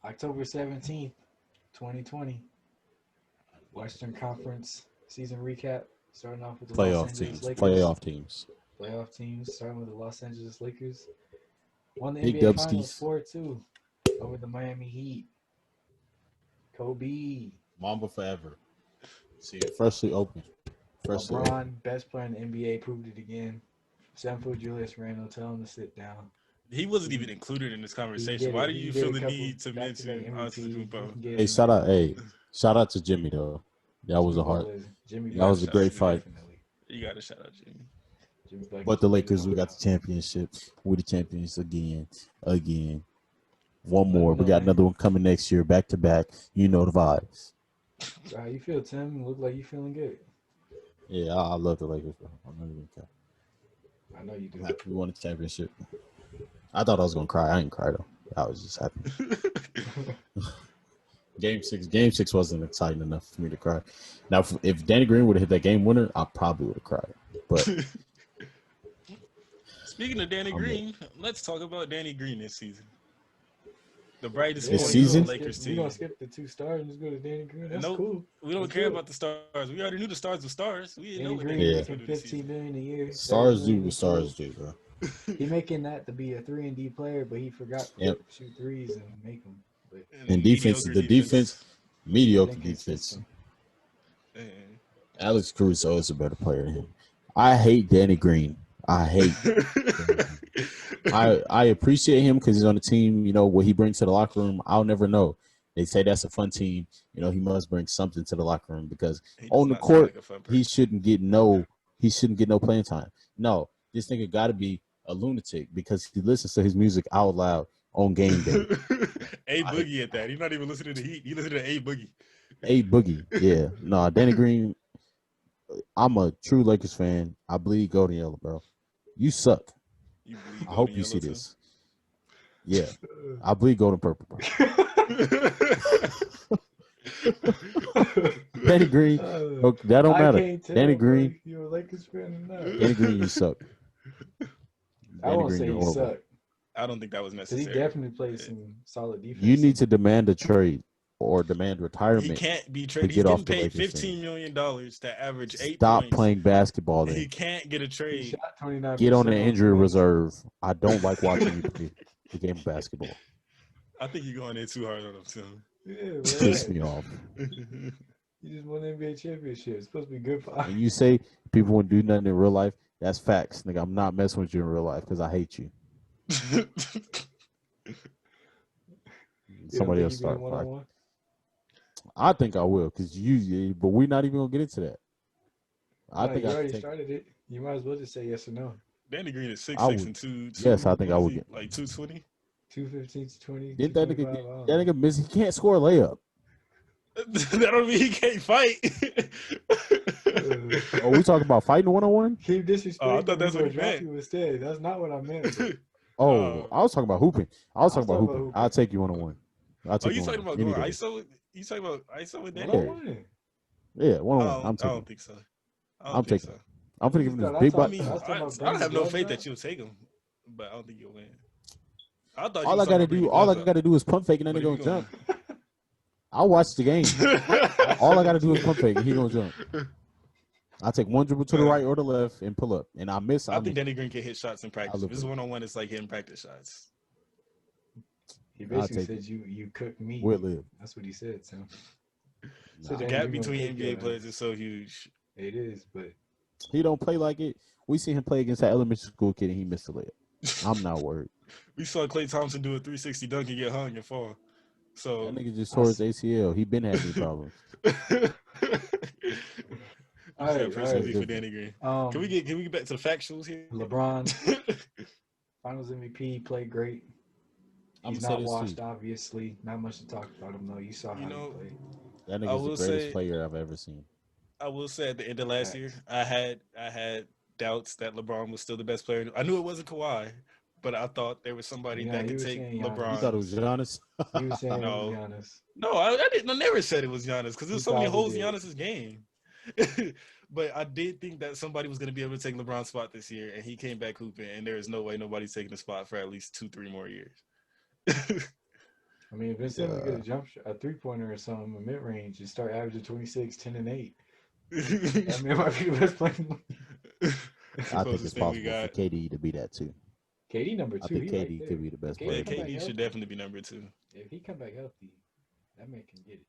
October 17th, 2020. Western Conference season recap. Starting off with the Los Playoff Angeles teams. Lakers. Playoff teams. Playoff teams. Starting with the Los Angeles Lakers. Won the Big NBA Finals Dubskis. 4-2 over the Miami Heat. Kobe. Mamba forever. See it freshly open. Freshly open. LeBron, best player in the NBA, proved it again. 7-foot Julius Randle, tell him to sit down. He wasn't even He included in this he conversation. did Why it. do He you did feel a the couple need to back-to-back mention MVP. You Antetokounmpo? can give Hey, him that. shout out to Jimmy though. That was Jimmy a hard. Butler. Jimmy You That got to Butler, was a shout out great Jimmy. fight. definitely. You got to shout out Jimmy. Jimmy Butler But the played his Lakers, we heart got the out. championship. We the champions again. Again. One Let more. him We know, got man. another one coming next year, back to back. You know the vibes. So how you feel, Tim? Look like you feeling good. Yeah, I love the Lakers, bro. I'm not even care. I know you I'm do. happy we won the championship. I thought I was gonna cry. I didn't cry though. I was just happy. Game six wasn't exciting enough for me to cry. Now, if Danny Green would have hit that game winner, I probably would have cried. But Speaking of Danny I'm Green, let's talk about Danny Green this season. The brightest Yeah, This point we of the season? Lakers we gonna team. skip the 2 stars and just go to Danny Green. That's Nope. cool. We don't Let's care do it. about the stars. We already knew the stars were stars. We didn't know Danny what Green Danny Green was yeah, going making to do this 15 million a year, 7 stars do million what this year. stars do, bro. He making that to be a 3-and-D player, but he forgot to Yep. shoot threes and make them. But And defense, mediocre the defense, defense. he's mediocre defense. inconsistent. And- Alex Caruso is a better player than him. I hate Danny Green. I hate Danny Green. I appreciate him because he's on the team. You know what he brings to the locker room. I'll never know. They say that's a fun team. You know he must bring something to the locker room because he does on the not sound court like a fun he person. shouldn't get no playing time. No, this nigga got to be a lunatic because he listens to his music out loud on game day. A Boogie at that. He's not even listening to Heat. He listening to A Boogie. A Boogie, yeah, no, Danny Green. I'm a true Lakers fan. I bleed golden yellow, bro. You suck. You bleed I golden hope you yellow see too. this. Yeah, I bleed golden purple, bro. Danny Green, that don't I matter. can't tell, Danny bro, Green, if you're a Lakers fan or not. Danny Green, you suck. I Danny won't Green, say you're you horrible. suck I don't think that was because he necessary. definitely played some solid defense. You need to demand a trade or demand He retirement can't be to traded. He's get getting off the paid Lakers $15 team. million to average 8 Stop points. playing basketball He then. can't get a He trade. shot 29% Get on the injury points. reserve. I don't like watching you play the game of basketball. I think you're going in too hard on him, Tim. Yeah, Piss right. me off. You just won the NBA championship. It's supposed to be good for And you say people won't do nothing in real life. That's facts, nigga. I'm not messing with you in real life because I hate you. Somebody else start. one-on-one. I think I will because but we're not even gonna get into that. I No, think you I already take. started it. You might as well just say yes or no. Danny Green is 6'6" I would. and 2. Yes, I think I what is would he, get. like 220. 215 to 20, Didn't that 225. nigga? I don't That know. nigga miss. He can't score a layup. That don't mean he can't fight. Oh, we talking about fighting 1-on-1? Keep disrespecting Oh, I thought that's him. what We're he drop meant. you instead. That's not what I meant. Bro. Oh, I was talking about hooping. I was talking about hooping. hooping. I'll take you 1-on-one. I'll Oh, take you you talking 1-on-one about any going day. ISO? You talking about ISO with Danny? Yeah. One-on-one. Yeah, 1-on-one. I'm I taking. don't think so. I don't I'm think taking. so. I'm What finna you give him this thought? big I butt. mean, I was talking about I don't banging have no gloves faith out. that you'll take him, but I don't think you'll win. I thought you All was I talking gotta about bringing do, the all I gloves gotta do is pump fake and then But they if gonna you jump. I'll watch the game. gonna- All I gotta do is pump fake and he gonna jump. I take one dribble to the right or the left and pull up, and I miss. I think Danny Green can hit shots in I practice. If live it's with it. 1-on-1, it's like hitting practice shots. He I'll basically take said you cook meat. We'll live. That's what he said. So Nah. The Danny gap Green gonna between cook NBA your players ass. is so huge. It is, but He don't play like it. We see him play against that elementary school kid and he missed the layup. I'm not worried. We saw Klay Thompson do a 360 dunk and get hung and fall. So That nigga just tore his ACL. He been had knee problems. all All right, right, personal all beef right. with Danny Green. Um, Can we get back to the factuals here? LeBron, Finals MVP, played great. I'm He's gonna say not this washed, too. obviously. Not much to talk about him though. You saw You how know, he played. That I nigga's the will greatest say player I've ever seen. I will say at the end of last year, Facts. I had doubts that LeBron was still the best player. I knew it wasn't Kawhi, but I thought there was somebody Yeah, that you could were take saying You Giannis. thought it LeBron. was Giannis? You were saying it was No, Giannis. no, I didn't. I never said it was Giannis because You there's so many probably holes in did. Giannis's game. But I did think that somebody was going to be able to take LeBron's spot this year, and he came back hooping. And there is no way nobody's taking the spot for at least 2-3 more years. I mean, if it's him to get a 3-pointer or something, a mid range, and start averaging 26, 10, and 8, that man might be the best player. I think it's possible for KD to be that too. KD number 2. I think He KD right could be the best KD player. Yeah, KD should definitely be number 2. If he come back healthy, that man can get it.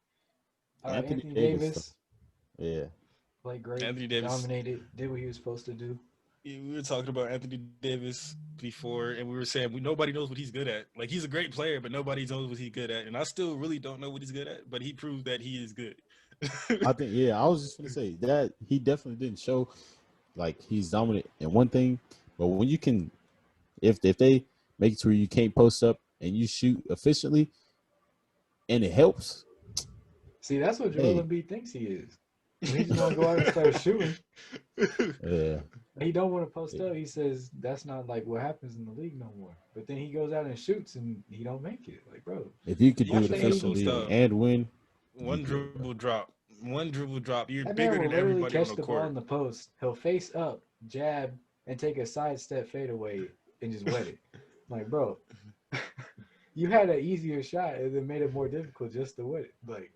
Anthony Davis. Yeah. Played great. Anthony Davis dominated. Did what he was supposed to do. Yeah, we were talking about Anthony Davis before, and we were saying nobody knows what he's good at. Like, he's a great player, but nobody knows what he's good at. And I still really don't know what he's good at, but he proved that he is good. I think, I was just going to say that he definitely didn't show like he's dominant in one thing, but when you can, if they make it to where you can't post up and you shoot efficiently, and it helps. See, that's what Joel Embiid thinks he is. He just want to go out and start shooting. Yeah. He don't want to post up. He says that's not like what happens in the league no more. But then he goes out and shoots and he don't make it. Like, bro, if you could do it efficiently and win, one dribble drop, you're that bigger man will than everybody catch on the the ball court. in the post. He'll face up, jab, and take a sidestep fadeaway and just wet it. Like, bro, you had an easier shot and it made it more difficult just to wet it. Like,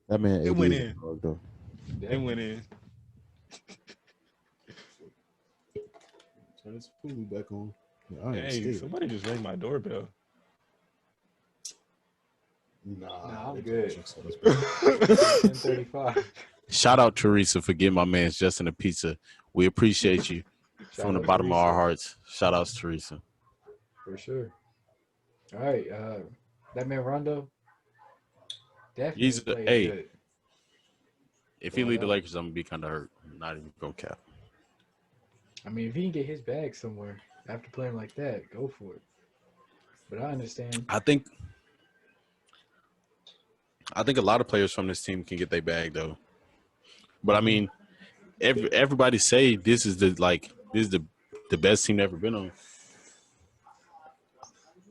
that man, it went in. yeah. It went in. Turn this food back on. Hey, somebody just rang my doorbell. Nah, I'm good. 10:35. Shout out Teresa for getting my man's Justin a pizza. We appreciate you from the bottom of our hearts. Shout outs Teresa. For sure. All right, that man Rondo. Definitely He's good. If he lead the Lakers, I'm gonna be kind of hurt. I'm not even gonna cap. I mean, if he can get his bag somewhere after playing like that, go for it. But I understand. I think a lot of players from this team can get their bag though. But I mean, everybody say this is the best team ever been on.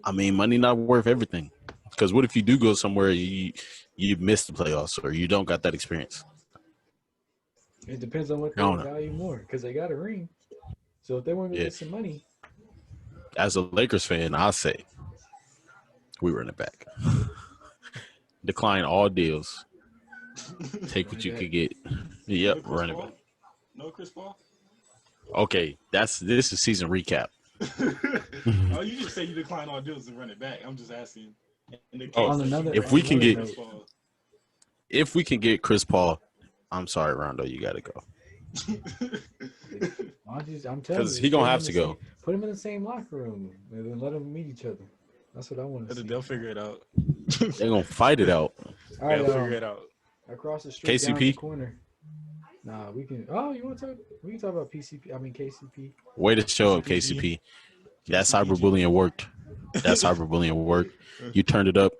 I mean, money not worth everything. Because what if you do go somewhere you miss the playoffs or you don't got that experience? It depends on what they value more because they got a ring. So if they want to get some money. As a Lakers fan, I say we run it back. Decline all deals. Take what you could get. Yep, run it back. No Chris Paul? Okay, this is season recap. Oh, you just say you decline all deals and run it back. I'm just asking. If we can get Chris Paul, I'm sorry, Rondo, you got to go. I'm telling you, because he gonna have to go. Put him in the same locker room and then let them meet each other. That's what I want to see. They'll figure it out. They're gonna fight it out. All right, they'll figure it out. Across the street, KCP? down the corner. Nah, we can. Oh, you want to talk? We can talk about PCP. I mean KCP. Way to show up, KCP. That cyberbullying worked. You turned it up.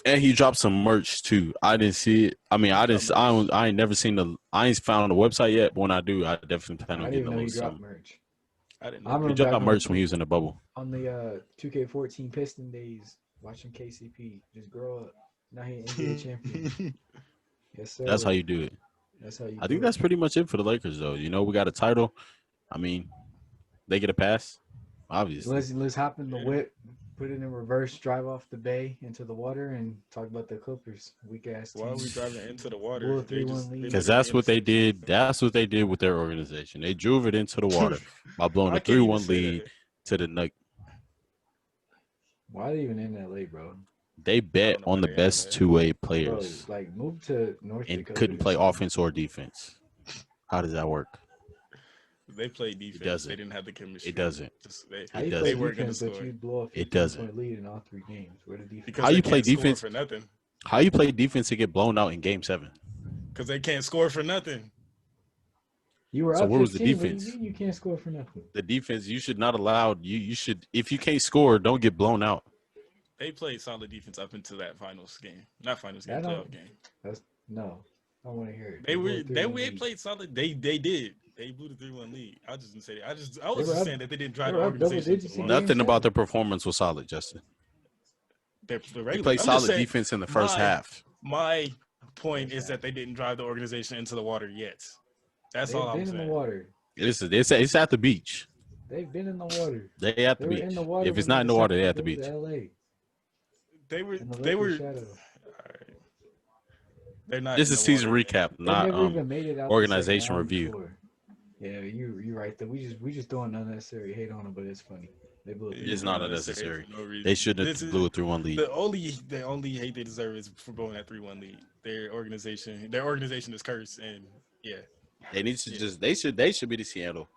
And he dropped some merch too. I didn't see it. I mean, I ain't never seen I ain't found the website yet. But when I do, I definitely plan on getting a little something. Merch. I didn't know. He dropped merch when he was in the bubble. On the 2K14 Piston days, watching KCP just grow up. Now he NBA champion. Yes, sir. That's how you do it. That's how you. I think that's pretty much it for the Lakers, though. You know, we got a title. I mean, they get a pass, obviously. Let's hop in the whip, put it in reverse, drive off the bay into the water, and talk about the Clippers. Weak ass team. Why are we driving into the water? Because that's what they did. That's what they did with their organization. They drove it into the water by blowing a 3-1 lead to the Nuggets. Why are they even in LA, bro? They bet on the best two-way players. Bro, like move to North and Dakota couldn't play offense or defense. How does that work? They play defense. They didn't have the chemistry. It doesn't. They weren't going to score. It doesn't. Lead in all 3 games. Where the defense? How you play defense for nothing? How you play defense to get blown out in Game 7? Because they can't score for nothing. You were so up where was the 15. defense? What do you mean you can't score for nothing? The defense, you should not allow. You should, if you can't score, don't get blown out. They played solid defense up into that finals game. Not finals game, playoff game. No. I want to hear it. They played solid. They did. They blew the 3-1 lead. I just didn't say that. I was just saying that they didn't drive the organization. Nothing about their performance was solid, Justin. They played solid defense in the first half. My point is that they didn't drive the organization into the water yet. That's all I'm saying. In the water. It's at the beach. They've been in the water. They have They to were be. in the water If it's when not in the water, they December have to flew be. to LA They were. in the They Lakers were. shadow. Alright. They're not This in is the season water. recap, They not never even made it out the second organization round review. before. Yeah, you right. That we just doing unnecessary hate on them, but it's funny. They blew a You It's 3-1 not doing lead. unnecessary unnecessary. for no reason. They should This have is blew a 3-1 lead. the only hate they deserve is for blowing that 3-1 lead. Their organization is cursed, and yeah, They need to yeah. just they should be the Seattle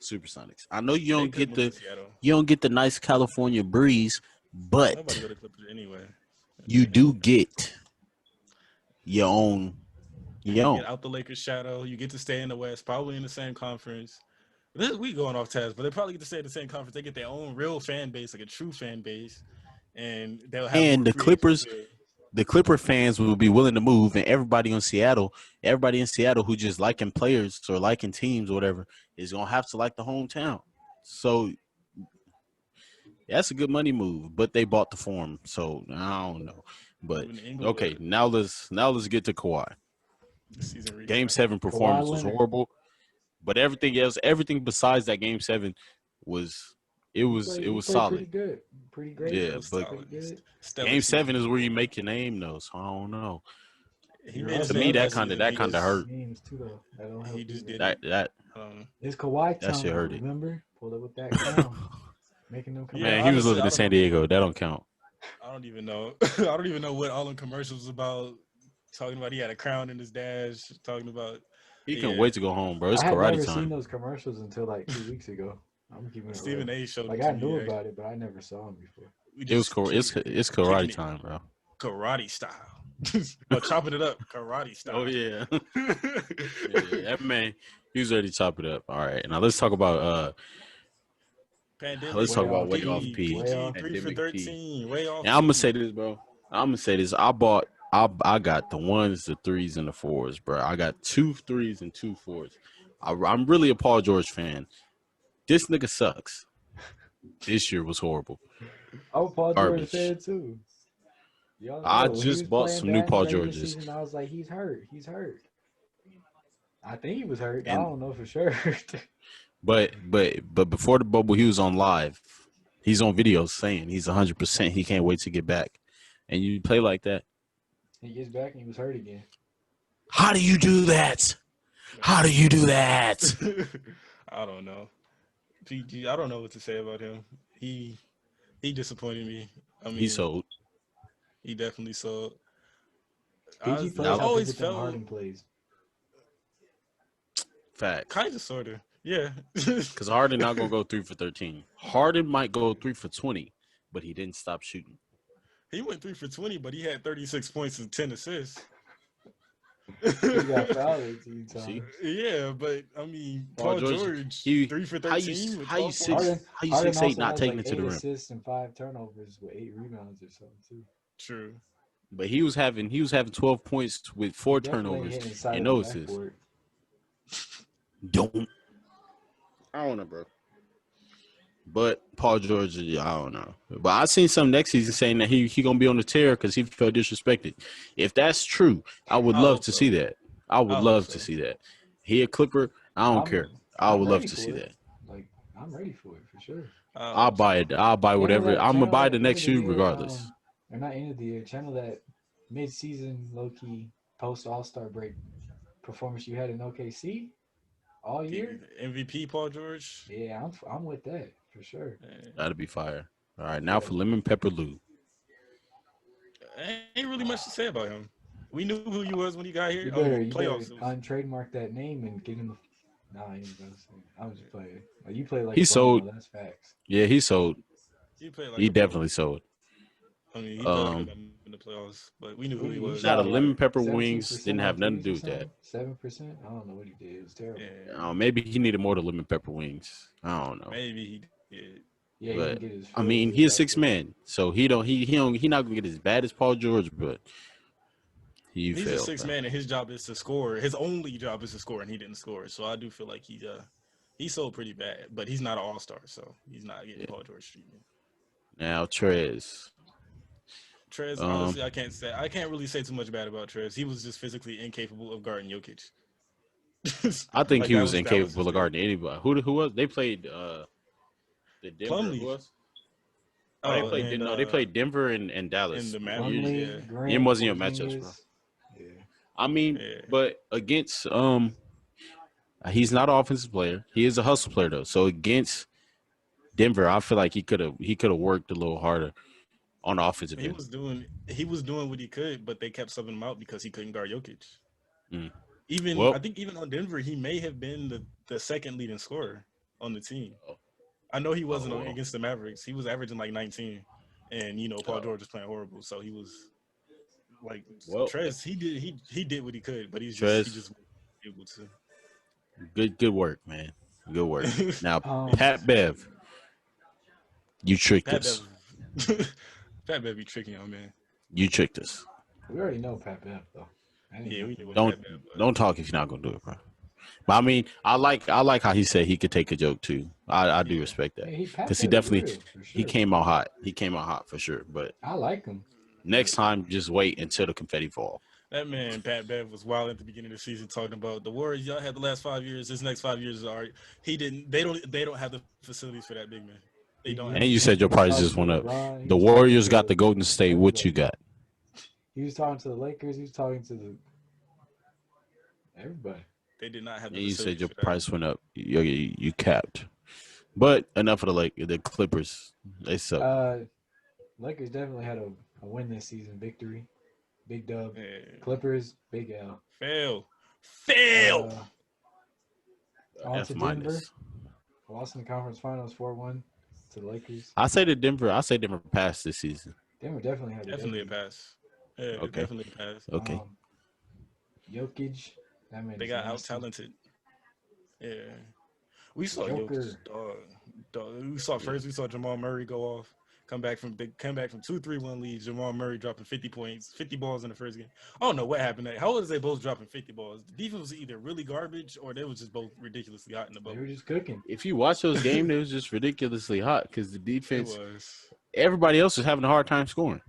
Supersonics. I know They could move to Seattle. you don't get the nice California breeze, Nobody but go to Clippers anyway. you do get your own You get out the Lakers shadow. You get to stay in the West, probably in the same conference. We going off task, but they probably get to stay in the same conference. They get their own real fan base, like a true fan base, and they'll have more and the free agents. Clipper fans will be willing to move, and everybody in Seattle who just liking players or liking teams or whatever is gonna have to like the hometown. So that's a good money move, but they bought the form, so I don't know. But okay, now let's get to Kawhi. Game 7 performance was horrible, but everything besides that Game 7 was solid. Pretty great. Yeah, but Game 7 is where you make your name, though. So I don't know. To me, that kind of hurt. He just did that. It's Kawhi that shit hurt. Remember, pulled up with that crown, making them come. Man, he was living in San Diego. That don't count. I don't even know. I don't even know what all the commercials was about. Talking about he had a crown in his dash. Talking about he couldn't wait to go home, bro. It's I had karate never time. seen those commercials until like 2 weeks ago. I'm keeping it Stephen real. A. showed like it I knew about it, but I never saw him before. It's karate time, bro. Karate style. But chopping it up, karate style. Oh yeah. That man, he was ready to chop it up. All right, now let's talk about Pandemic. Let's talk about way off P. 3 for 13. Way off. And I'm gonna say this, bro. I got the 1s, the 3s, and the 4s, bro. I got 2 3s and 2 4s. I'm really a Paul George fan. This nigga sucks. This year was horrible. I'm a Paul George fan too. I just bought some new Paul Georges. Season, I was like, he's hurt. I think he was hurt. I don't know for sure. but before the bubble, he was on live. He's on video saying he's 100%. He can't wait to get back. And you play like that. He gets back and he was hurt again. How do you do that? How do you do that? I don't know. PG, I don't know what to say about him. He disappointed me. I mean, he sold. He definitely sold. PG plays. I always felt Harden plays. Fact. Kind of, sort of. Yeah. Because Harden not gonna go 3 for 13. Harden might go 3 for 20, but he didn't stop shooting. He went 3 for 20, but he had 36 points and 10 assists. He got fouled 18 times. Yeah, but I mean, Paul George 3 for 13. How you 6'8" not taking it to the rim? 8 assists and 5 turnovers with 8 rebounds or something too. True. But he was having 12 points with 4 turnovers and no assists. I don't know, bro. But Paul George, I don't know. But I seen some next season saying that he gonna be on the tear because he felt disrespected. If that's true, I would love to see that. I would love to see that. He a Clipper. I don't care. I would love to see that. Like I'm ready for it for sure. I'll buy it. I'll buy whatever. I'm gonna buy the next shoe regardless. Or not end of the year. Channel that mid-season low-key post All-Star break performance you had in OKC all year. MVP Paul George. Yeah, I'm with that for sure. That'd be fire. All right, now for Lemon Pepper Lou. Ain't really much to say about him. We knew who he was when he got here. You better untrademark that name and get him. Nah, I ain't gonna say. I was just playing. Like, you play like he sold. That's facts. Yeah, he sold. He definitely sold. I mean, he played in the playoffs, but we knew who he was. Now the lemon pepper wings didn't have nothing to do with that. 7%. I don't know what he did. It was terrible. Yeah. Maybe he needed more than lemon pepper wings. I don't know. Maybe he did. Yeah, but I mean, he's a 6 man, so he not gonna get as bad as Paul George, but he's a 6 man, and his job is to score. His only job is to score, and he didn't score. So I do feel like he sold pretty bad, but he's not an all-star, so he's not getting Paul George treatment. Now Trez, honestly, I can't really say too much bad about Trez. He was just physically incapable of guarding Jokic. I think he was incapable of guarding anybody. Who was? They played The Denver Plumlee. who else? Oh, they Oh, played. and No, they played Denver and and Dallas. the Mavericks. You, Yeah, Plumlee, it Grant, wasn't your matchups, bro. Porzingis. Yeah. I mean, yeah. but against he's not an offensive player. He is a hustle player though. So against Denver, I feel like he could have worked a little harder on the offensive He end. was doing what he could, but they kept subbing him out because he couldn't guard Jokic. Mm. Even I Well, think even on Denver, he may have been the second leading scorer on the team. oh, I know he wasn't well, against the Mavericks. He was averaging like 19, and Paul oh, George was playing horrible, so he was like well, Trez. He did what he could, but he Trez, just wasn't able to. good work, man. Good work. Now, Um, Pat Bev, you tricked Pat Bev, us. Pat Bev be tricking y'all, man. You tricked us. we already know Pat Bev though. I didn't Yeah, know we he knew what was. Don't Pat Bev was. don't talk if you're not gonna do it, bro. But I mean, I like how he said he could take a joke too. I do Yeah. respect that Hey, Pat because he Bev is definitely real for he sure. came out hot. He came out hot for sure. But I like him. next time, just wait until the confetti fall. That man, Pat Bev, was wild at the beginning of the season talking about the Warriors. Y'all had the last 5 years. This next 5 years is already. He didn't. They don't have the facilities for that big man. They don't have And the you said He your was facilities. price talking just to went up. LeBron. He The was talking Warriors got to the Golden State. What you everybody. got? He was talking to the Lakers. He was talking to everybody. They did not have And the you said facilities your for that. price went up. You capped. But enough of the Clippers. They suck. Lakers definitely had a win this season. Victory, big dub. Yeah. Clippers, big L. Fail. On to F Denver. minus. Lost in the conference finals 4-1 to the Lakers. I say Denver passed this season. Denver definitely had Definitely a W. pass. Yeah, Okay. definitely a pass. Okay. Jokic, that man They is got out nasty. talented. Yeah. We saw Joker. Jokic, dog. We saw Jamal Murray go off. Come back from 2-3-1 leads. Jamal Murray dropping 50 points, 50 balls in the first game. I don't know what happened. How was they both dropping 50 balls? The defense was either really garbage or they was just both ridiculously hot in the They bubble. were just cooking. If you watch those games, it was just ridiculously hot because the It defense, was. everybody else was having a hard time scoring.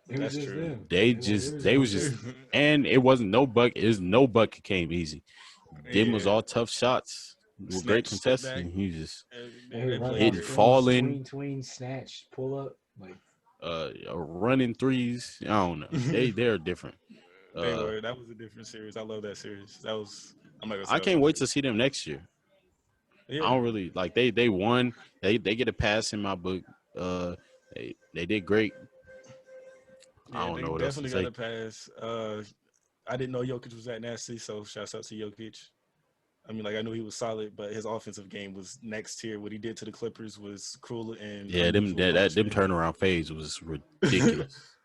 It was That's just true. them. They It was just, and it wasn't no bucket. It was no bucket came easy. Them was Yeah. all tough shots. With great Snatch, step contesting. back. He just They They were running played off Hit, great. fall screens, in. tween, snatch, pull up. Like running threes. I don't know. They're different. They were. That was a different series. I love that series. That was. I'm not gonna say I that was can't my wait to see them next year. favorite. I Yeah. don't really like they won. They get a pass in my book. They did great. I Yeah, don't they know what else to definitely got say. a pass. I didn't know Jokic was that nasty, so shouts out to Jokic. I mean, like I knew he was solid, but his offensive game was next tier. What he did to the Clippers was cruel and Yeah, them unusual them punishment. turnaround phase was ridiculous.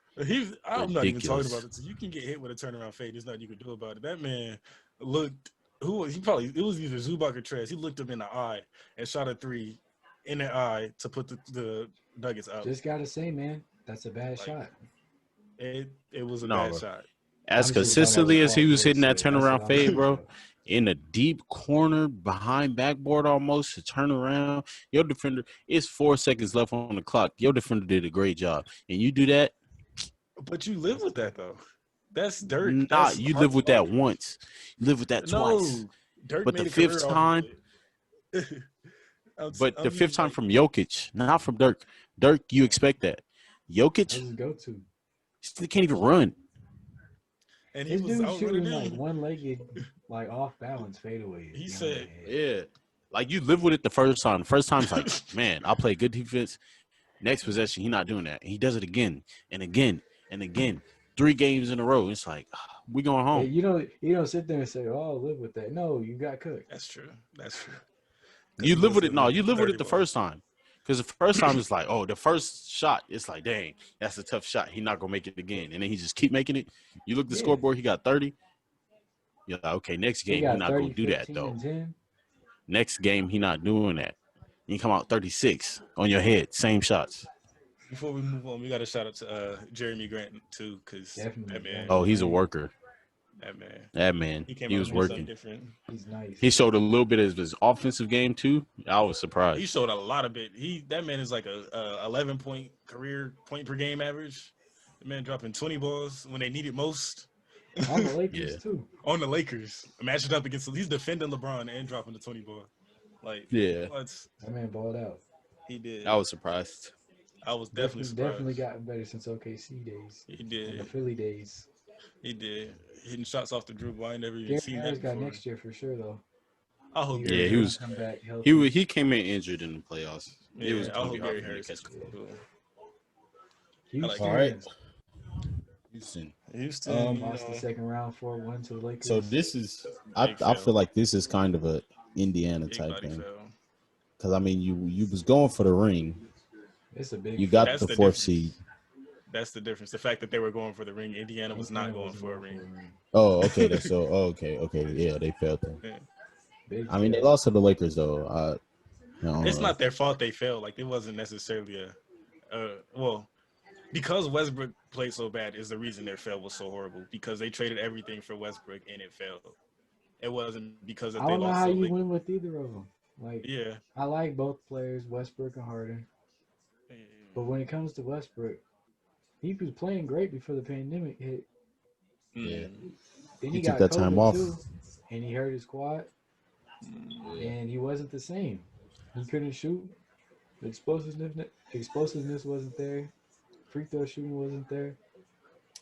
I'm not even talking Ridiculous. about it. So you can get hit with a turnaround fade. There's nothing you can do about it. That man looked. It was either Zubac or Trez. He looked him in the eye and shot a three in the eye to put the Nuggets up. just gotta say, man, that's a bad Like, shot. It was a No, bad bro. shot. As I'm just talking about consistently what as he Paul was George hitting that said. That's what turnaround I'm fade, talking bro, about. in a deep corner behind backboard almost to turn around, your defender, it's 4 seconds left on the clock. Your defender did a great job. And you do that, But you live with that though. That's Dirk. nah, That's you hard live to with that argue. once. You live with that twice. No, Dirk But the made a fifth career off of time, it. but I the fifth mean, time like, from Jokic, not from Dirk. Dirk, you expect that. Jokic, That's his go-to. still can't even run. and he This was dude's outrunning shooting like him. one-legged, like off-balance fadeaway. He said, Yeah. Like you live with it the first time. The first time it's like, man, I play good defense. Next possession, he not doing that. He does it again and again and again. 3 games in a row. It's like, we going Hey, home. you don't sit there and say, "Oh, I'll live with that." No, you got cooked. "That's true. That's true." 'Cause You he live goes with to it. No, you live with 30 it the balls. first time. Because the first time it's like, oh, the first shot, it's like, dang, that's a tough shot. He not gonna make it again. And then he just keep making it. You look at the Yeah. scoreboard, he got 30. You're like, okay, next He game, he got not 30, gonna do that 15, though. and 10. Next game, he not doing that. You come out 36 on your head, same shots. Before we move on, we got to shout out to Jeremy Grant too, because Definitely, that man, Jeremy. Oh, he's a Grant. worker. that man, That man, he came he out was and did something working. different. He's nice. He showed a little bit of his offensive game too. I was surprised. He showed a lot of it. That man is like a 11-point career point per game average. The man dropping 20 balls when they need it most. On the Lakers Yeah. too. On the Lakers, matching up against, he's defending LeBron and dropping the 20 ball. Like, Yeah. what's That man balled out. He did. I was surprised. I was definitely Definitely surprised. gotten better since OKC days He and the did. Philly days. He did. Hitting shots off the dribble. I ain't never even Gary seen Harris that got before. next year for sure though. I hope He Gary Yeah, really he gonna Harris. was come back he healthy. was, he came in injured in the playoffs. It was Yeah, I gonna hope be hard Gary for him to Harris catch is the ball. cool. I like All Gary right, Houston Houston. Houston, lost the second round 4-1 to the So Lakers. this is big I feel fail. like this is kind of a Indiana Big type body thing fail. because I mean you was going for the ring, It's a big you fail. got That's the the fourth seed. difference. That's the difference. The fact that they were going for the ring, Indiana was not Indiana going wasn't for a going ring. for a ring. Oh, okay, that's so. Oh, okay, yeah, they failed them. Yeah. Big I mean, they fail. lost to the Lakers though. I don't It's know. not their fault they failed. Like it wasn't necessarily well, because Westbrook played so bad is the reason their fail was so horrible because they traded everything for Westbrook and it failed. It wasn't because that they I don't know lost how so you late. win with either of them. Like Yeah. I like both players, Westbrook and Harden, but when it comes to Westbrook, he was playing great before the pandemic hit. Yeah, Mm. Then he he took got that time COVID off. too, and he hurt his quad, Yeah. and he wasn't the same. He couldn't shoot. The explosiveness wasn't there. Free throw shooting wasn't there.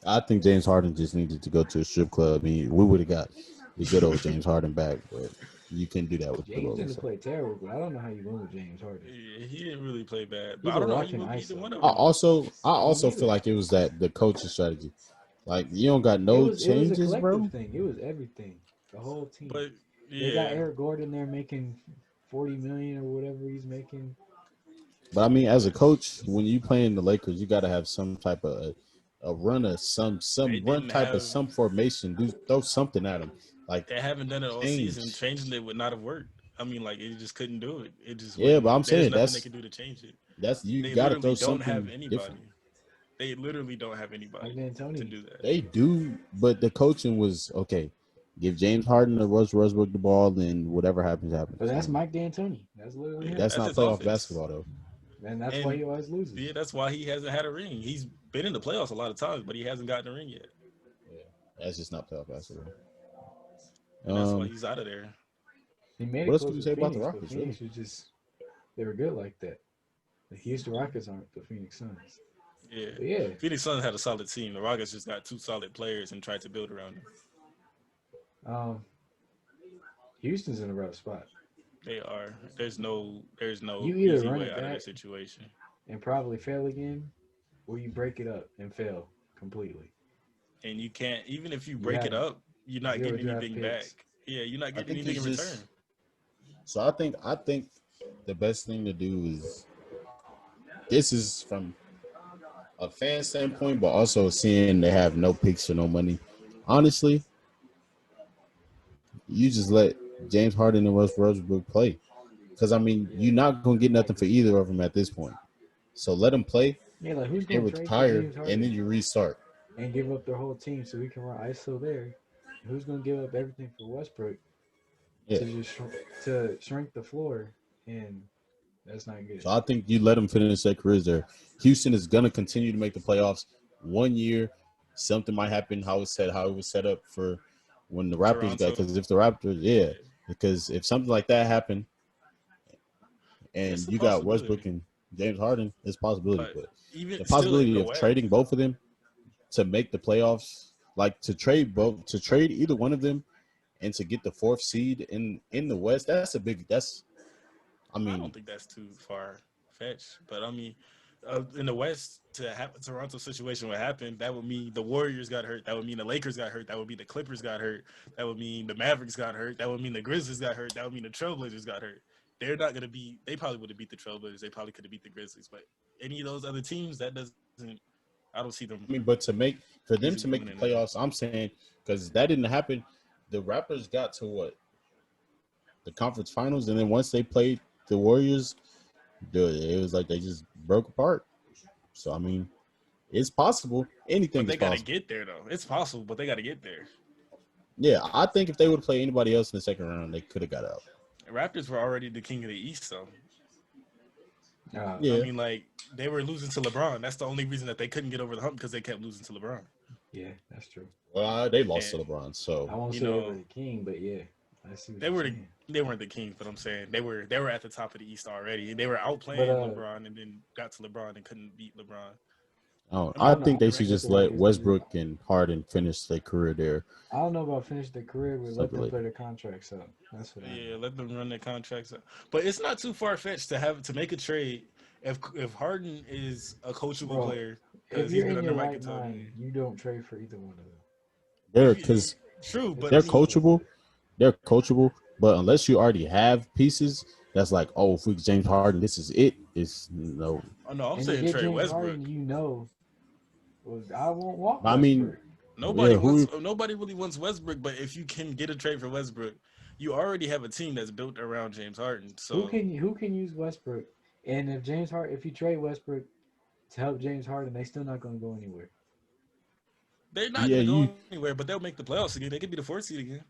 I think James Harden just needed to go to a strip club. We would have got the good old James Harden back, but you couldn't do that with the James Rolling didn't Stone. play terrible, but I don't know how you win with James Harden. Yeah, he didn't really play bad, but He's I a don't know how you walking win with either ISO. one of I them. also I Me also feel neither. like it was that the coaching strategy. Like you don't got It no was a changes, collective bro. thing. It was everything. The whole team. But They got yeah, Eric Gordon there making 40 million or whatever he's making. But I mean, as a coach, when you play in the Lakers, you got to have some type of a run of they some run didn't type of have. some formation. Do throw something at them, like They haven't done it all season. change. Changing it would not have worked. I mean, like it just couldn't do it. It just Yeah, but wouldn't. I'm There's saying nothing they could do to change it. that's you They got to literally throw don't have something anybody. different. They literally don't have anybody Like to D'Antoni. do that. They do, but the coaching was okay. Give James Harden the Russ Westbrook the ball, and whatever happens, But happens. that's Mike D'Antoni. That's literally Yeah, him. That's that's not his playoff offense, basketball though. And that's why and he always loses. yeah, that's why he hasn't had a ring. He's been in the playoffs a lot of times, but he hasn't gotten a ring yet, Yeah, that's just not playoff basketball. and that's why he's out of there. He made What it else can close we with say about the Phoenix, but Rockets? Phoenix was just they were good like that. The Houston Rockets aren't the Phoenix Suns. Yeah, But yeah, Phoenix Suns had a solid team. The Rockets just got two solid players and tried to build around them. um, Houston's in a rough spot. They are. There's no You either easy run way it out of back this situation. and probably fail again, or you break it up and fail completely. And you can't even if you You break it have up, you're not 0 getting draft anything back. picks. Yeah, you're not I getting think anything in it's return. just so. I think the best thing to do is this is from a fan standpoint, but also seeing they have no picks or no money. Honestly, you just let James Harden and Russ Westbrook play because I mean you're not gonna get nothing for either of them at this point. So let them play Yeah, like who's and going to trade for retire, James and then Harden you restart. and give up their whole team so we can run ISO there? Who's going to give up everything for Westbrook Yeah. to just to shrink the floor? And that's not good. So I think you let them finish their careers there. Houston is gonna continue to make the playoffs 1 year. Something might happen how it was set up for when the Raptors got, Toronto. because if the Raptors, yeah, because if something like that happened It's and a you got Westbrook possibility. and James Harden, it's a possibility. But But the even still in possibility the of West, trading both of them to make the playoffs, like to trade either one of them and to get the fourth seed in the West, that's I I mean, don't think that's too far fetched. But I mean, in the West, to have a Toronto situation would happen, that would mean the Warriors got hurt. That would mean the Lakers got hurt. That would mean the Clippers got hurt. That would mean the Mavericks got hurt. That would mean the Grizzlies got hurt. That would mean the Trailblazers got hurt. They're not gonna be. They probably would have beat the Trailblazers. They probably could have beat the Grizzlies. But any of those other teams, that doesn't. I don't see them I mean, but for them to easily make the winning that. playoffs, I'm saying because that didn't happen. The Raptors got to what, the conference finals, and then once they played the Warriors, it was like they just broke apart. So I mean, it's possible. Anything But is they got to possible. get there, though. It's possible, but they got to get there. Yeah, I think if they would have played anybody else in the second round, they could have got out. The Raptors were already the king of the East, though. Yeah. I mean, like, they were losing to LeBron. That's the only reason that they couldn't get over the hump because they kept losing to LeBron. Yeah, that's true. Well, they lost And, to LeBron, I so won't you say they know, were the king, but yeah. I see what They you're were saying. they weren't the Kings, but I'm saying they were at the top of the East already. They were But outplaying LeBron and then got to LeBron and couldn't beat LeBron. I I mean, I think they don't should know what just the let Lakers do. Westbrook and Harden finish their career there. I don't know about finish their career, but let them Separately. play their contracts up. That's what I yeah, mean. let them run their contracts up. But it's not too far fetched to make a trade if Harden is a coachable Bro, player if because he's you're been in under your Mike right mind, D'Antoni. you don't trade for either one of them. They're If you because true, It's but I they're as mean, simple as coachable. that. They're coachable, but unless you already have pieces, that's like, oh, if we get James Harden, this is it. It's no. oh no, I'm And you saying get trade James Westbrook. Harden, well, I won't walk I mean, Westbrook. Nobody yeah, wants who? nobody really wants Westbrook, but if you can get a trade for Westbrook, you already have a team that's built around James Harden. So Who can use Westbrook? And if you trade Westbrook to help James Harden, they still not going to go anywhere. they're not Yeah, gonna go you. anywhere, but they'll make the playoffs again. They could be the fourth seed again.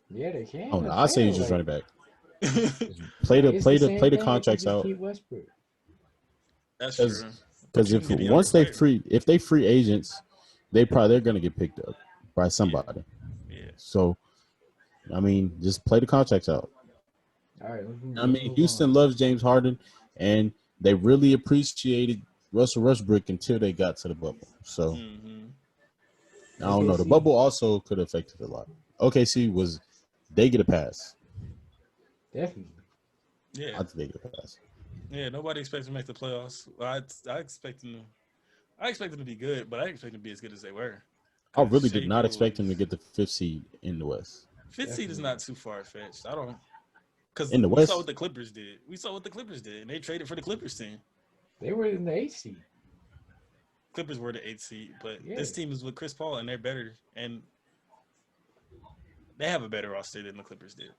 Yeah, they Oh can. no, Or I say you fail. just running back. Just Like it's the play same the thing if you contracts just out. keep Westbrook. That's Because true. But because you can if get a younger once they player. free if they free agents, they're gonna get picked up by Yeah, somebody. yeah. So I mean, just play the contracts out. All right, I let's mean, move on. Houston loves James Harden, and they really appreciated Russell Westbrook until they got to the bubble. So Hmm. I don't know. The OKC, bubble also could have affected a lot. OKC was they get a pass. definitely. Yeah, I think they get a pass. yeah. Nobody expects to make the playoffs. I expect them. I expect them to be good, but I didn't expect them to be as good as they were. I Because really did Shea not Gill expect them to was get the fifth seed in the West. fifth seed is Definitely not not. too far fetched. I don't because In the we saw what West, the Clippers did. We saw what the Clippers did, and they traded for the Clippers team. They were in the eighth seed. Clippers were the eighth seed, but Yeah. this team is with Chris Paul, and they're better, and they have a better roster than the Clippers did.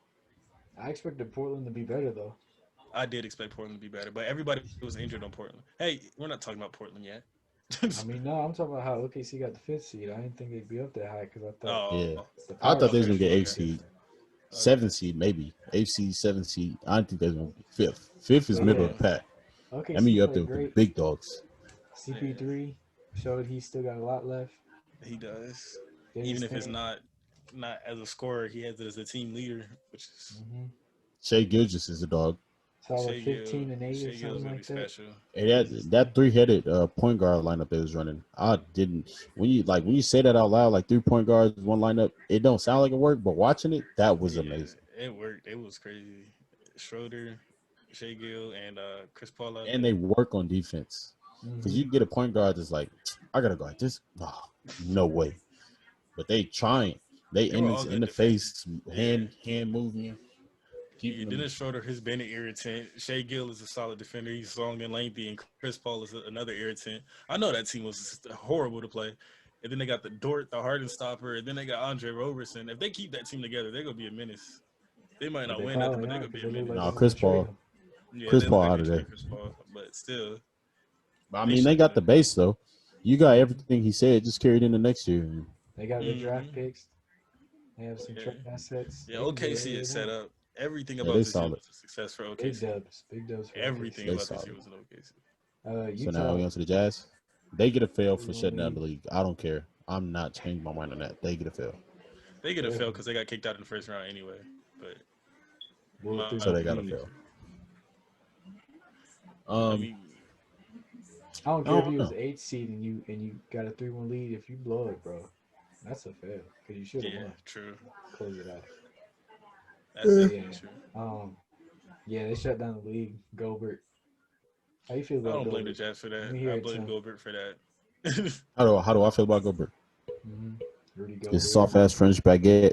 I expected Portland to be better though. I did expect Portland to be better, but everybody was injured on Portland. Hey, we're not talking about Portland yet. I mean, no, I'm talking about how OKC got the fifth seed. I didn't think they'd be up that high because I thought Oh, yeah. the I power thought they was okay, gonna structure get would okay, be eighth seed, different. okay. seventh seed maybe, eighth seed, seventh seed. I didn't think they was gonna be fifth. Fifth is But middle yeah, of Uh, the pack. I mean, OKC you up there played with the great. big dogs. yeah, CP3 showed he still got a lot left. he does. Dennis Even if it's Tate. not as a scorer, he has it as a team leader, which is Mm-hmm. Shea Gilgis is a dog. Solid Shea Gill. 15 and 8 or Shea Gill is something gonna be like that. special. And He was just that 3-headed point guard lineup they was running, I didn't when you say that out loud, like 3 point guards, one lineup, it don't sound like it worked, but watching it, that was Yeah, amazing. it worked. It was crazy. Schroeder, Shea Gill, and Chris Paul out And there. they work on defense. Because mm-hmm. you get a point guard that's like, I gotta go like this. No way. But they trying. They They were all in good the defenders. face, Yeah. hand movement, Yeah, keeping them. Dennis Schroeder has been an irritant. Shea Gill is a solid defender. He's long and lengthy, and Chris Paul is another irritant. I know that team was horrible to play. And then they got the Dort, the Harden stopper, and then they got Andre Roberson. If they keep that team together, they're gonna be a menace. They might But not they win nothing, probably but they're aren't gonna because be a they look like menace. they're No, going to trade him. Yeah, Chris they look Paul like out they of there. trade Chris Paul, but still, I they mean, they should got the win. base though. You got everything he said, just carried into next year. They got their draft Hmm. picks. They have some Yeah, trade assets. yeah. They can do OKC whatever they is set want. up. Everything Yeah, about they this year solid. was a success for Big OKC. dubs. Big dubs for Everything OKC. They about this year solid. was an OKC. So now Utah, we on to the Jazz. They get a fail for 3-1 shutting down lead. the league. I don't care. I'm not changing my mind on that. They get a fail. They get a fail Definitely. because they got kicked out in the first round anyway. But in Blew a my 3 So 1 they got to opinion, lead. fail. I Um, mean, I don't I care if don't you was know. the 8th seed and you got a 3-1 lead. If you blow it, bro, that's a fail because you should have yeah, won. true. Close it out. That's But definitely yeah, true. um, yeah, they shut down the league. Gobert, how you feel I about don't blame the Gobert? Jazz for Let that. me I hear it, blame Tim. Gobert for that. How do I feel about Gobert? Mm-hmm. Rudy His Gobert. soft ass French baguette.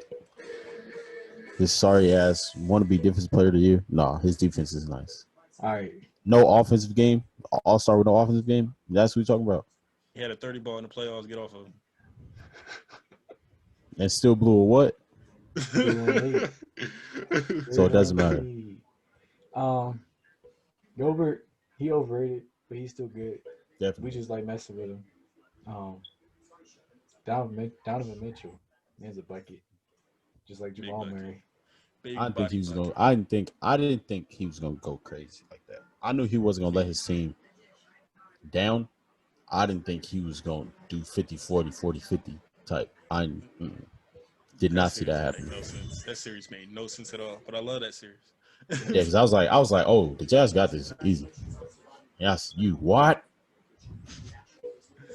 His sorry ass want to be defensive player of the year. Nah, his defense is nice. All right, No offensive game. All star with no offensive game. That's what we're talking about. He had a 30 ball in the playoffs. Get off of And still blew a what? 3-1 lead. him. So it doesn't 3-1 matter. lead. Um, Gobert, he overrated, but he's still good. We Definitely. just like messing with him. Um, Donovan Mitchell, man's a bucket, just like Big Jamal bucket. Murray. I Big didn't think he body was going. bucket. I didn't think he was going to go crazy like that. I knew he wasn't going to let his team down. I didn't think he was going to do 50, 40, 40, 50 type. Did not see that series happen. made no sense. That series made no sense at all. But I love that series. Yeah, because I was like, oh, the Jazz got this easy. Yes, you what?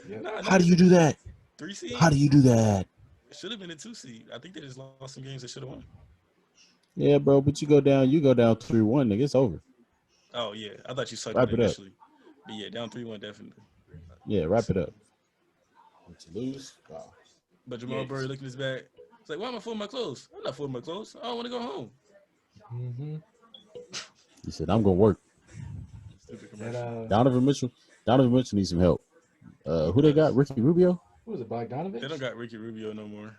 Yep. Nah, How do you do that? 3 seed. How do you do that? It should have been a 2 seed. I think they just lost some games they should have won. Yeah, bro, but you go down 3-1, nigga, it's over. Oh yeah, I thought you sucked Wrap it it up. initially. But yeah, down 3-1 definitely. Yeah, wrap it up. To lose? Wow. But Jamal Murray looking at his back. It's like, why am I folding my clothes? I'm not folding my clothes. I don't want to go home. Mm-hmm. He said, I'm gonna work. Stupid That commercial. Donovan Mitchell needs some help. Who they got? Ricky Rubio? who was it? Bogdanovich? They don't got Ricky Rubio no more.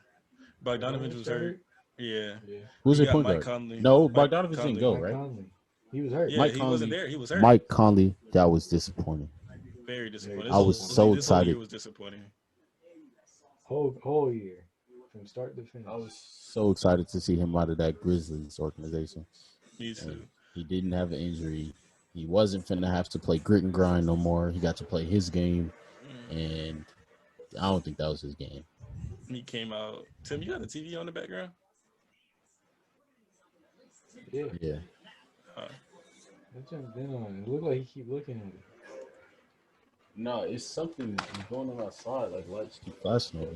Bogdanovich was got hurt. Yeah. Yeah. Who's He their got point Mike guard? Conley. No, Mike Bogdanovich didn't Conley. go, Mike right? Conley. He was hurt. Yeah, Mike he Conley. wasn't there. He was hurt. Mike Conley, that was disappointing. Very disappointing. I was so This whole excited. year was disappointing. Whole year. From start to finish. I was so excited to see him out of that Grizzlies organization. Me too. And he didn't have an injury. He wasn't finna have to play grit and grind no more. He got to play his game, and I don't think that was his game. He came out. Tim, you got the TV on the background? Yeah. Yeah. That jumped in on it. It looked like he keep looking at it. No, it's something going on outside. Like lights keep flashing over.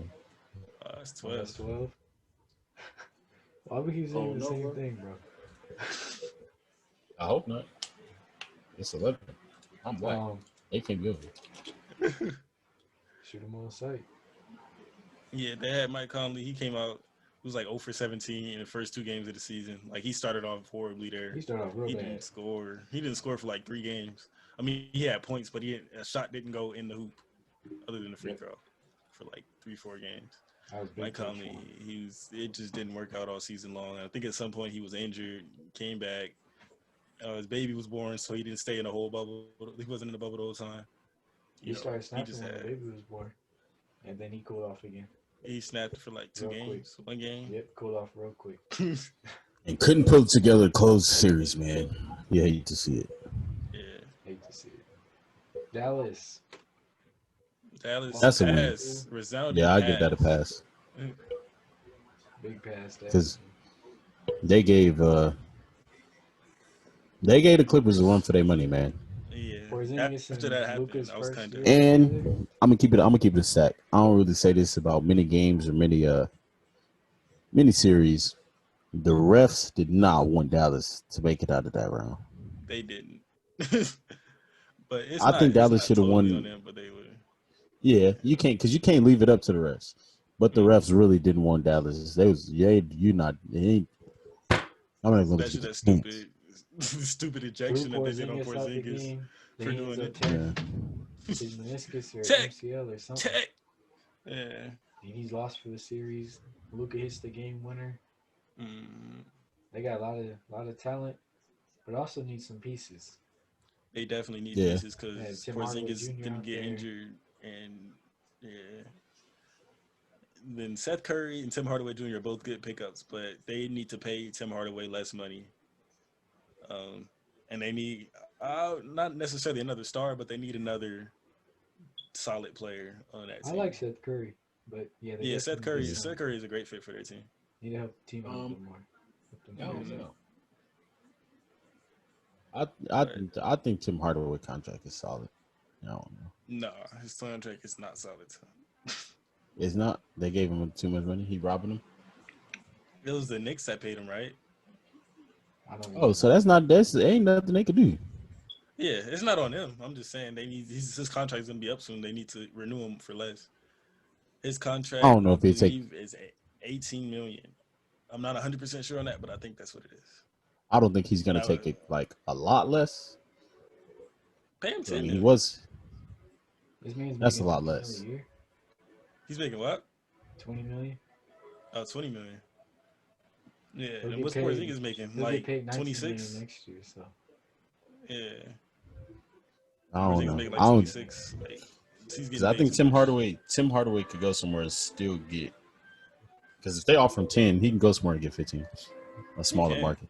That's Oh, 12. that's 12. Why would he say the same bro. thing, bro? I hope not. It's 11. I'm black. They can't be over. Shoot him on sight. Yeah, they had Mike Conley. He came out. He was like 0 for 17 in the first 2 games of the season. Like he started off horribly there. He started off real He bad. didn't score. He didn't score for like 3 games. I mean, he had points, but a shot didn't go in the hoop, other than the free throw, for like 3-4 games. Mike Conley, it just didn't work out all season long. I think at some point he was injured, came back. His baby was born, so he didn't stay in the whole bubble. He wasn't in the bubble the whole time. He started snapping when the baby was born, and then he cooled off again. He snapped for like 2 games, quick. 1 game. Yep, cooled off real quick. And couldn't put it together to close the series, man. You hate to see it. Yeah. Hate to see it. Dallas. That's a win. Resounding Yeah, I pass. give that a pass. Big pass. Because they gave the Clippers a run for their money, man. Yeah. After that happened, I was kind of. And I'm gonna keep it a stack. I don't really say this about many games or many series. The refs did not want Dallas to make it out of that round. They didn't. But I think Dallas should have totally won. On them, but they would. Yeah, you can't leave it up to the refs. But the refs really didn't want Dallas. I'm not even gonna That's that stupid ejection that they did on Porzingis for doing it. His meniscus or Tech. MCL or something. Tech. Yeah. And he's lost for the series. Luka hits the game winner. They got a lot of talent, but also need some pieces. They definitely need pieces because Tim Porzingis Jr. didn't get injured, and then Seth Curry and Tim Hardaway Jr. are both good pickups, but they need to pay Tim Hardaway less money. And they need not necessarily another star, but they need another solid player on that team. I like Seth Curry, but Seth Curry is a great fit for their team. Need to help the team a little bit more. I think Tim Hardaway contract is solid. I don't know. No, his contract is not solid. It's not. They gave him too much money. He robbing him. It was the Knicks that paid him, right? So that's ain't nothing they could do. Yeah, it's not on them. I'm just saying his contract is gonna be up soon. They need to renew him for less. His contract, I don't know if it's is $18 million. I'm not 100% sure on that, but I think that's what it is. I don't think he's gonna take it like a lot less. Pay him 10. I mean, he was. That's a lot less. He's making what? 20 million. Oh, 20 million. Yeah, and what's Porzingis making? Like 26 next year. So. Yeah. I don't know. Like 26. Because I think Tim Hardaway could go somewhere and still get. Because if they offer him 10, he can go somewhere and get 15. A smaller market.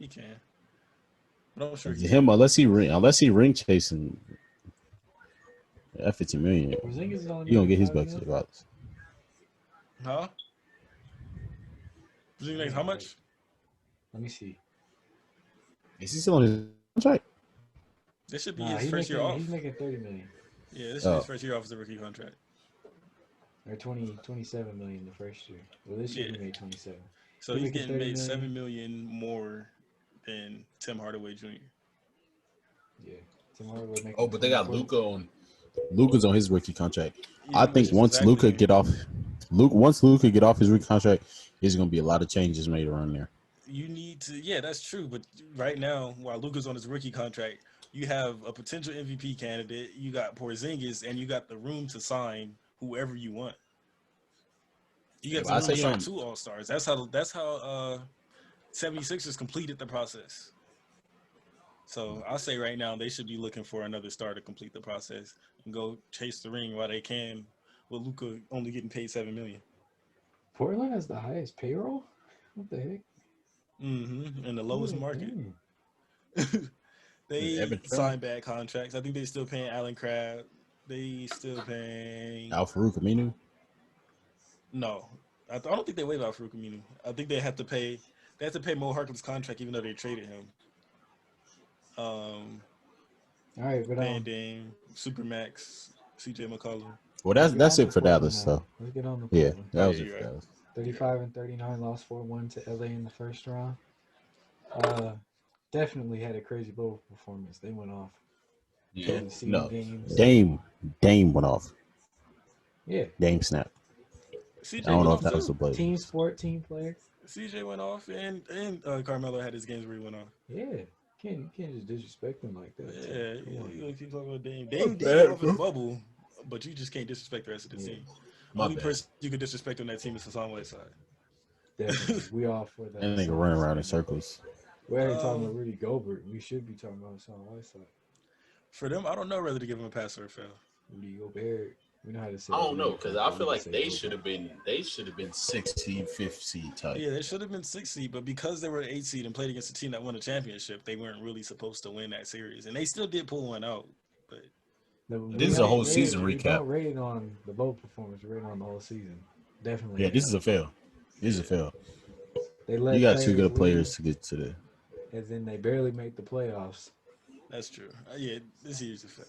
He can. But I'm sure unless he ring chasing. That $15 million. He gonna get his bucks regardless. Huh? Virginia makes how much? Let me see. Is he still on his contract? This should be Nah, his first year off. he's making 30 million. Yeah, this should be his first year off as a rookie contract. Or 27 million the first year. Well, this year he made 27. So he's getting made $7 million more than Tim Hardaway Jr. Yeah, Tim Hardaway making. Oh, but they got 24. Luka on. Luka's on his rookie contract. Yeah, I think once Luka get off his rookie contract, there's gonna be a lot of changes made around there. You need to, yeah, that's true. But right now, while Luka's on his rookie contract, you have a potential MVP candidate. You got Porzingis, and you got the room to sign whoever you want. You got the room to sign 2 All-Stars. That's how 76ers completed the process. So I'll say right now they should be looking for another star to complete the process and go chase the ring while they can, with Luka only getting paid $7 million. Portland has the highest payroll. What the heck? In the lowest market. They signed bad contracts. I think they're still paying Allen Crabbe. They still paying Al-Farouq Aminu. No, I don't think they waived Al-Farouq Aminu. I think they have to pay. They have to pay Mo Harkless' contract even though they traded him. All right, but Dame, Supermax, CJ McCollum. Well, that's it for Dallas. So let's get on the Portland. That was it for Dallas. 35 and 39, lost 4-1 to LA in the first round. Definitely had a crazy bubble performance. They went off. Yeah, games. Dame went off. Yeah, Dame snapped. CJ I don't know if that too. was the play. Team sport, team player. CJ went off, and Carmelo had his games where he went off. Yeah, you can't just disrespect him like that. Yeah, you keep talking about Dame. Dame did off his bubble, but you just can't disrespect the rest of the team. Only person you could disrespect on that team is Hassan Whiteside. Definitely, we all for that. That nigga running around in circles. We're already talking about Rudy Gobert. We should be talking about Hassan Whiteside. For them, I don't know whether to give him a pass or a foul. Rudy Gobert. We know how to say. I don't know because I feel like they should have been 6th seed, 5th seed type. Yeah, they should have been 6th seed, but because they were 8th seed and played against a team that won a championship, they weren't really supposed to win that series, and they still did pull one out. But this is a whole season recap. We don't rate it on the bowl performance. We rate it on the whole season. Definitely. Yeah, this is a fail. This is a fail. You got 2 good players to get to the. And then they barely make the playoffs. That's true. Yeah, this year's a fail.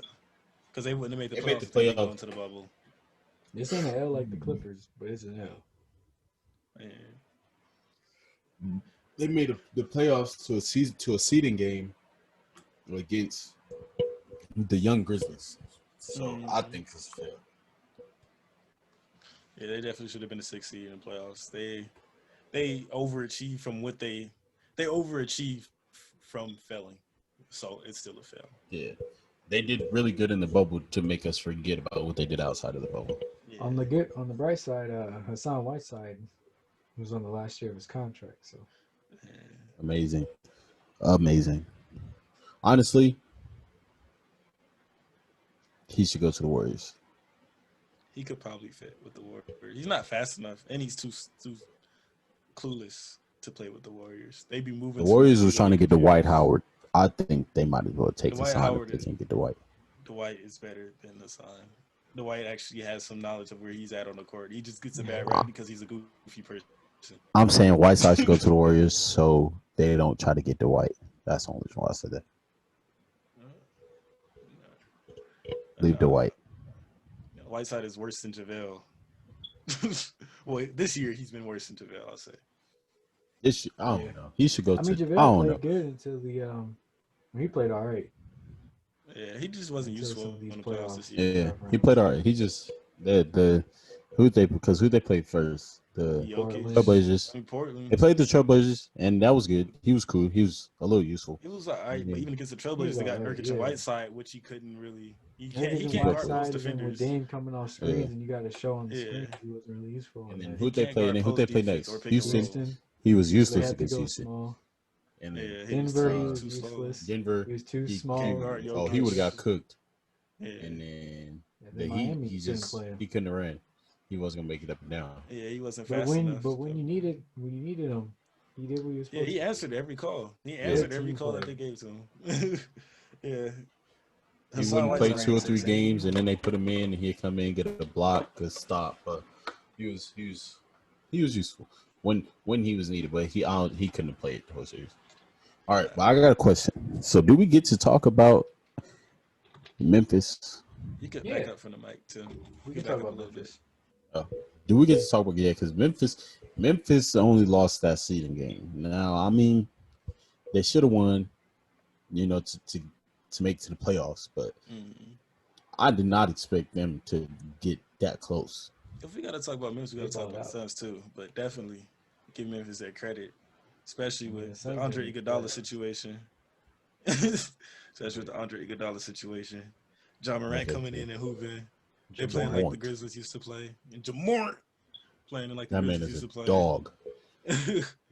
Because they wouldn't have made the playoffs. They made the playoffs into the bubble. This ain't an L like the Clippers, but it's an L. Yeah. They made the playoffs to a seeding game against the young Grizzlies. So I think it's a fail. Yeah, they definitely should have been a 6th seed in the playoffs. They overachieved from what they overachieved from failing. So it's still a fail. Yeah. They did really good in the bubble to make us forget about what they did outside of the bubble. Yeah. On the bright side, Hassan Whiteside was on the last year of his contract. So amazing. Honestly, he should go to the Warriors. He could probably fit with the Warriors. He's not fast enough, and he's too clueless to play with the Warriors. They be moving. The Warriors was trying to get Dwight Howard. I think they might as well take Hassan if they can get Dwight. Dwight is better than Hassan. Dwight actually has some knowledge of where he's at on the court. He just gets a bad rap because he's a goofy person. I'm saying Whiteside should go to the Warriors so they don't try to get Dwight. That's the only reason why I said that. Leave Dwight. Whiteside is worse than JaVale. Well, this year he's been worse than JaVale, I'll say. I don't know. He should go to. JaVale played good until the he played all right. Yeah, he just wasn't useful in the playoffs this year. Yeah, he played all right. He just who they played first? The Trailblazers. Portland. They played the Trailblazers, and that was good. He was cool. He was a little useful. He was all right, but even against the Trailblazers, they got Nurkic and Whiteside, which he couldn't really. He can't guard most defenders. With Dame coming off screens, and you got to show on the screen he wasn't really useful. And then who they play next? Houston. He was useless against Houston. And then Denver, he was useless. Denver, he was too small. He would have got cooked. Yeah. And then Miami he couldn't run. He wasn't gonna make it up and down. Yeah, he wasn't fast enough. But when you needed him, he did what he was supposed to. He answered every call. He answered every call that they gave to him. Yeah. He wouldn't play 2 or 3 games, and then they put him in, and he'd come in and get a block, good stop. But he was useful. when he was needed, but he couldn't have played the whole series. All right, but I got a question. So, do we get to talk about Memphis? You could Yeah. back up from the mic too. We You can back talk up a about little bit. Memphis. Do we get to talk about because Memphis only lost that seeding game. Now, I mean, they should have won, to make it to the playoffs, but Mm. I did not expect them to get that close. If we gotta talk about Memphis, we They gotta talk balled about the out. Suns too. But definitely give Memphis their credit, especially I mean, the with the Suns Andre didn't Iguodala play. situation. Especially with the Andre Iguodala situation. John Morant Okay, coming yeah. in and hooping. They playing Jamorant. like the Jamorant. Grizzlies used to play. And Jamorant playing like the That man Grizzlies is used a to play. dog.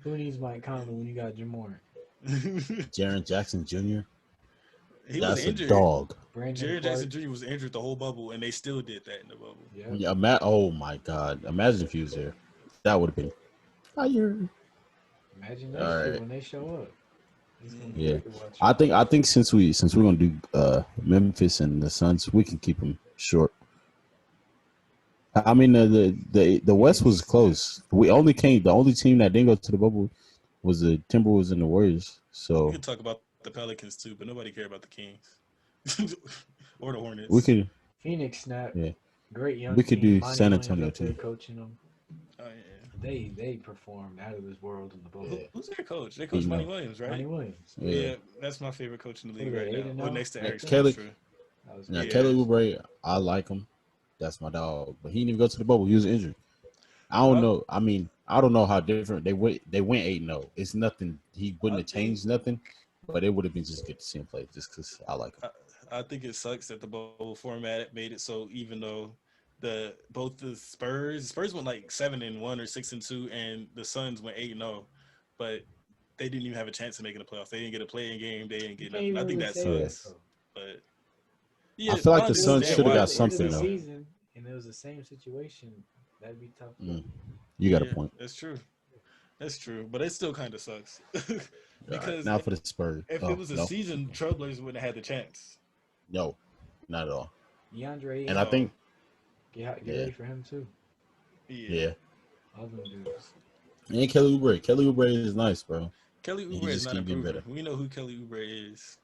Who needs Mike Conley when you got Jamorant? Jaren Jackson Jr. He was That's a injured. dog. Brandon Jared Clark. Jackson Jr. was injured the whole bubble, and they still did that in the bubble. Yeah. Yeah, oh my God! Imagine if he was there. That would have been fire. Imagine All next year right. when they show up. It's gonna be Yeah. great to watch. I think since we're gonna do Memphis and the Suns, we can keep them short. I mean the West was close. The only team that didn't go to the bubble was the Timberwolves and the Warriors. We So could talk about the Pelicans too, but nobody cared about the Kings or the we Hornets. could Phoenix snap. yeah Great young we could team. do Monty San Williams Antonio up there too. coaching them. Oh yeah. They performed out of this world in the bubble. Yeah. Who's their coach? They coach Monty Williams, right? Monty Williams. Yeah. That's my favorite coach in the What league are they, right 8-0? now. Well, next to Yeah, Eric Kelly- Spoelstra. That was Now Yeah. Kelly Oubre, I like him. That's my dog. But he didn't even go to the bubble. He was injured. I don't know. I mean, I don't know how different they went 8-0. It's nothing. He wouldn't have changed nothing, but it would have been just good to see him play just because I like him. I think it sucks that the bubble format made it so even though both the Spurs went like 7-1 or 6-2, and the Suns went 8-0, but they didn't even have a chance to make it a playoffs. They didn't get a play-in game. They didn't You get can't nothing. even I think really that say that, sucks. though. But I feel like the this is Suns Dan should have got Wiley. End of something the though. season, and it was the same situation. That'd be tough. You got a point. That's true. That's true. But it still kind of sucks because Now for the Spurs. if Oh, it was a no. season, Trailblazers wouldn't have had the chance. No, not at all. DeAndre, And I think get Yeah. ready for him too. yeah. All them dudes. And Kelly Oubre. Kelly Oubre is nice, bro. Kelly He Oubre is just not keep getting improving. better. We know who Kelly Oubre is.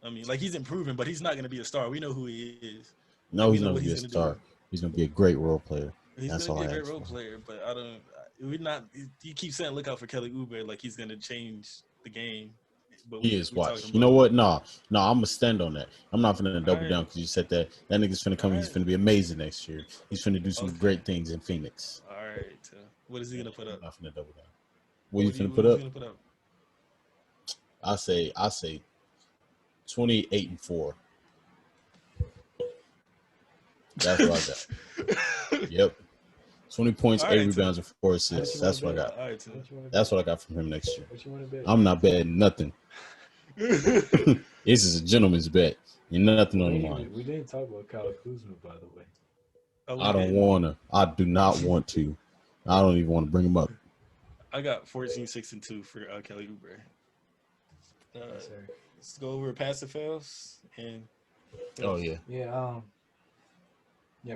I mean, like he's improving, but he's not going to be a star. We know who he is. No, Like, we he's know not what gonna be a he's gonna star. do. He's gonna be a great role player. He's That's going to all be a I great ask role for. player, but I don't. We're not. You keep saying look out for Kelly Oubre like he's going to change the game. But He is. we Watch. talking You know about- what? No, I'm gonna stand on that. I'm not finna double Alright. down because you said that. That nigga's finna come. He's Alright. finna be amazing next year. He's finna do some Okay. great things in Phoenix. All right. What is he going to put I'm up? not finna double down. What you finna what put is up? he gonna put up? I say 28-4. That's what I got. Yep. 20 points, All 8 right, rebounds, and 4 How assists. much you That's wanna what I bet? got. All right. How much you wanna That's bet? what I got from him next year. What you want to bet? I'm not betting nothing. This is a gentleman's bet. Ain't nothing on the line. We didn't talk about Kyle Kuzma, by the way. Oh, we I don't didn't. wanna. I do not want to. I don't even want to bring him up. I got 14-6-2 for Kelly Oubre. Yes, sir. Let's go over passive fails and Oh yeah. Yeah,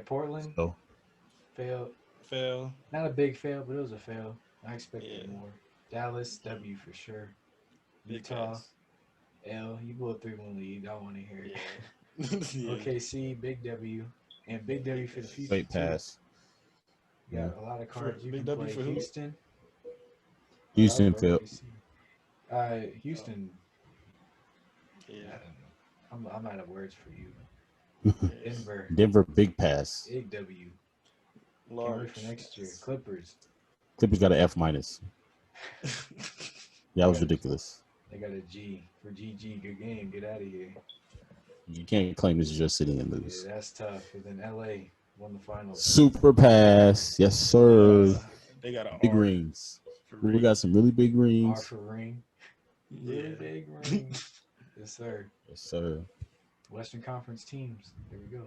Portland Oh. failed. fail. Not a big fail, but it was a fail. I expected Yeah. more. Dallas, W for sure. Big Utah, pass. L. You blew a 3-1 lead. I want to hear it. Yeah. Yeah. OKC, big W. And big W for the future. Great too. pass. You got a lot of cards you big can W play. for who? Houston. Houston for failed. OKC. Houston. Yeah. I'm out of words for you. Denver, Denver big pass. big W. Can't wait Large. for next year. Clippers. Clippers got an F minus. That was ridiculous. They got a G for GG. Good game. Get out of here. You can't claim this is your city and lose. Yeah, that's tough. And then LA won the finals. Super pass. Yes, sir. They got a Big R rings. for We ring. got some really big R rings. for ring. Yeah. Really big ring. Yes, sir. Yes, sir. Western Conference teams. There we go.